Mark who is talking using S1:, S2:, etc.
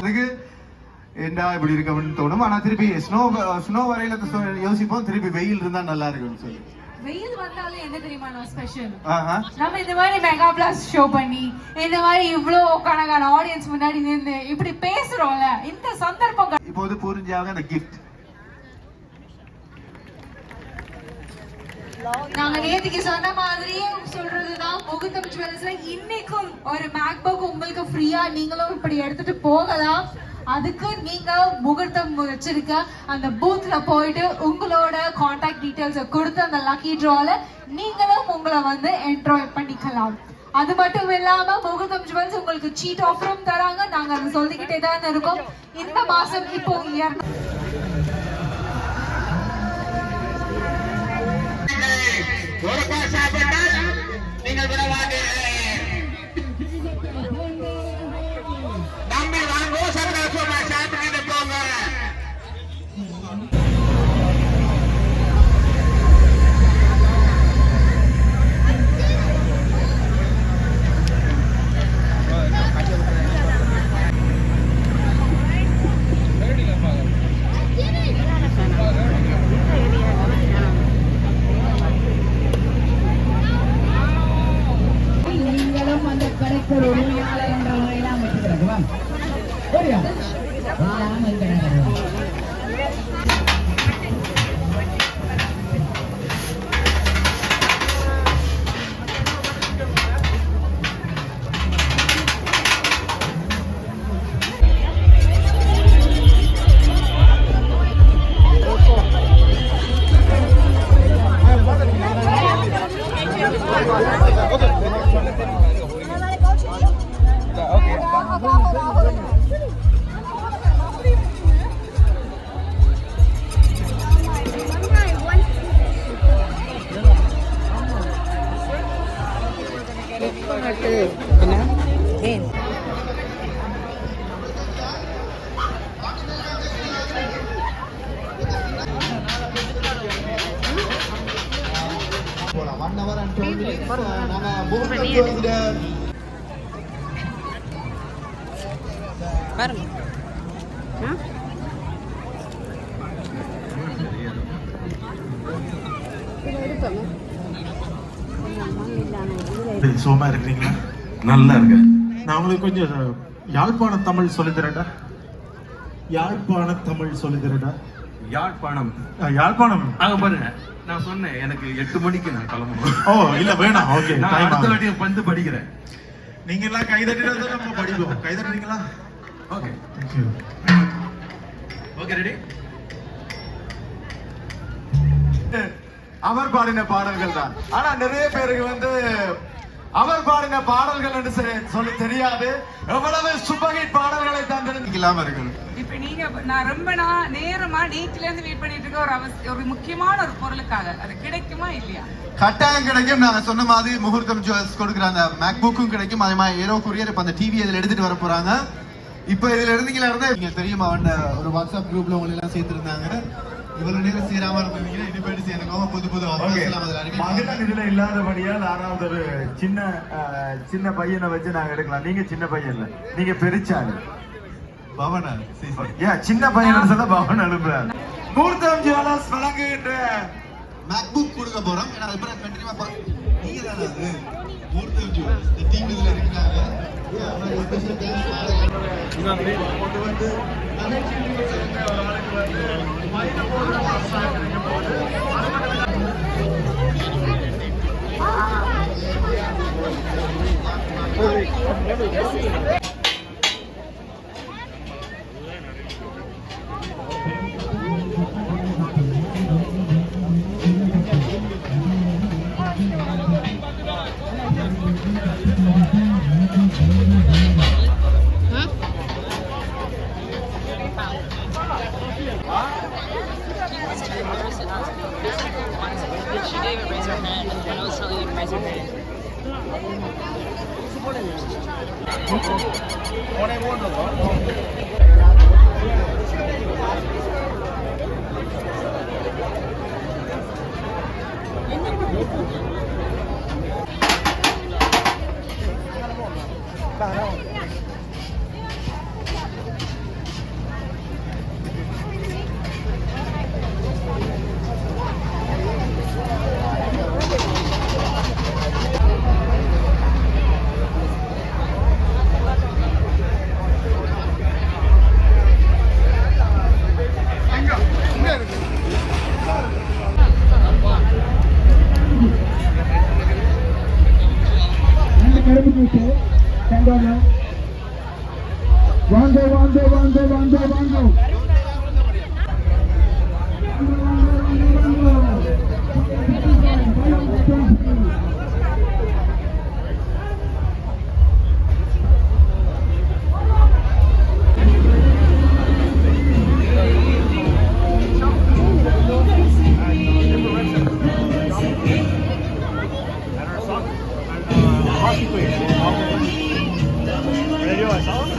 S1: அதுக்கு என்ன இப்படி இருக்கணும்னு தோணும். ஆனா திருப்பி ஸ்னோ வரையில யோசிப்போம், திருப்பி வெயில் இருந்தா நல்லா இருக்கும்னு சொல்லி.
S2: வெயில் வந்தாலே என்ன தெரியுமா ஸ்பெஷல், நம்ம இந்த மாதிரி மெகா பிளாஸ் ஷோ பண்ணி இந்த மாதிரி இவ்வளவு கணக்கான ஆடியன்ஸ் முன்னாடி நின்று இப்படி பேசுறோம்ல, இந்த சந்தர்ப்பம்
S1: இப்போது புரிஞ்சாக அந்த கிஃப்ட்
S2: நாங்க நேத்திக்கு சொன்ன மாதிரியே சொல்றதுதான், முகுந்தம் ஜுவல்ஸ்ல இன்னைக்கும் ஒரு மேக்புக் உங்களுக்கு ஃப்ரீயா நீங்களும் இப்படி எடுத்துட்டு போகலாம். அதுக்கு நீங்க முகூர்த்தம் வச்சிருக்க அந்த பூத்ல போயிட்டு உங்களோட கான்டாக்ட் டீடைல்ஸ் கொடுத்து அந்த லக்கி டிரால நீங்களும் உங்களை வந்து என்ஜாய் பண்ணிக்கலாம். அது மட்டும் இல்லாம முகூர்த்தம் ஜுவல்ஸ் உங்களுக்கு சீட் ஆஃபரும் தராங்க. நாங்க அதை சொல்லிக்கிட்டே தான் இருக்கோம். இந்த மாசம் இப்போ
S3: நீங்கள் விடவாங்க நம்பி வாங்கோ, சர்வதேசமா சாப்பிட்டு போங்க.
S4: சோமா இருக்கீங்களா? நல்லா இருக்க. நான் உங்களுக்கு கொஞ்சம் யாழ்ப்பாண தமிழ் சொல்லித்தரேன்டா. யாழ்ப்பாண தமிழ் சொல்லித்தரேன்டா. யாழ்ப்பாணம்
S5: அங்க பாருங்க, நான் சொன்னேன் எனக்கு 8 மணிக்கு நான் கிளம்பணும்.
S4: ஓ இல்ல வேணாம், ஓகே.
S5: நான் அடுத்த வாட்டி வந்து படிக்கிறேன்.
S4: நீங்க எல்லாம் கைதட்டினா நம்ம படிப்போம். கைதட்டுறீங்களா?
S5: Okay,
S4: thank you.
S5: Okay, ready.
S1: அவர் பாடின பாடல்கள் தான். ஆனா நிறைய பேருக்கு வந்து அவர் பாடின பாடல்கள் என்று சொல்லி தெரியாது. எவ்வளவு சூப்பர் ஹிட் பாடல்களை தான் தெரிஞ்சுக்கலாம இருக்கு.
S6: இப்ப நீங்க நான் ரொம்ப நேரமா நேற்றுல இருந்து வெயிட் பண்ணிட்டு இருக்க ஒரு முக்கியமான ஒரு பொருளுக்காக, அது கிடைக்குமா இல்லையா?
S1: கட்டாயம் கிடைக்கும். நாங்க சொன்ன மாதிரி முகூர்த்தம் ஜுவல்ஸ் கொடுக்குற அந்த மேக்புக்கும் கிடைக்கும். அதே மாதிரி ஏரோ குரியர் இப்ப அந்த டிவி இதுல எடுத்துட்டு வர போறாங்க. இப்ப இதுல இருந்தீங்களா இருந்தா நீங்க தெரியுமா, ஒரு வாட்ஸ்அப் குரூப்ல உங்களை எல்லாம் சேர்த்திருந்தாங்க. இவ்வளவு நேரம் சேராம இருந்தீங்கன்னா இனிமேட்டு சேர்ந்துக்கோங்க. புது
S4: இதுல இல்லாதபடியால் ஆறாவது ஒரு சின்ன பையனை வச்சு நாங்க எடுக்கலாம். நீங்க சின்ன பையன் இல்ல, நீங்க பெருச்சாரு
S1: பவனா.
S4: சின்ன பையன் சொல்ல பவன் அனுப்புறாரு.
S1: முகூர்த்தம் ஜுவல்லர்ஸ் வழங்குகின்ற மேக்புக் கொடுக்க போறோம். ஏன்னா அப்புறம் கண்டினியூவா நீங்க தானே அது முகூர்த்தம் ஜுவல்லர்ஸ் இந்த டீம் இதுல இருக்கிறாங்க. கொண்டு வந்து
S7: She didn't even raise her hand. When I was telling you to raise your hand.
S8: Radio, I saw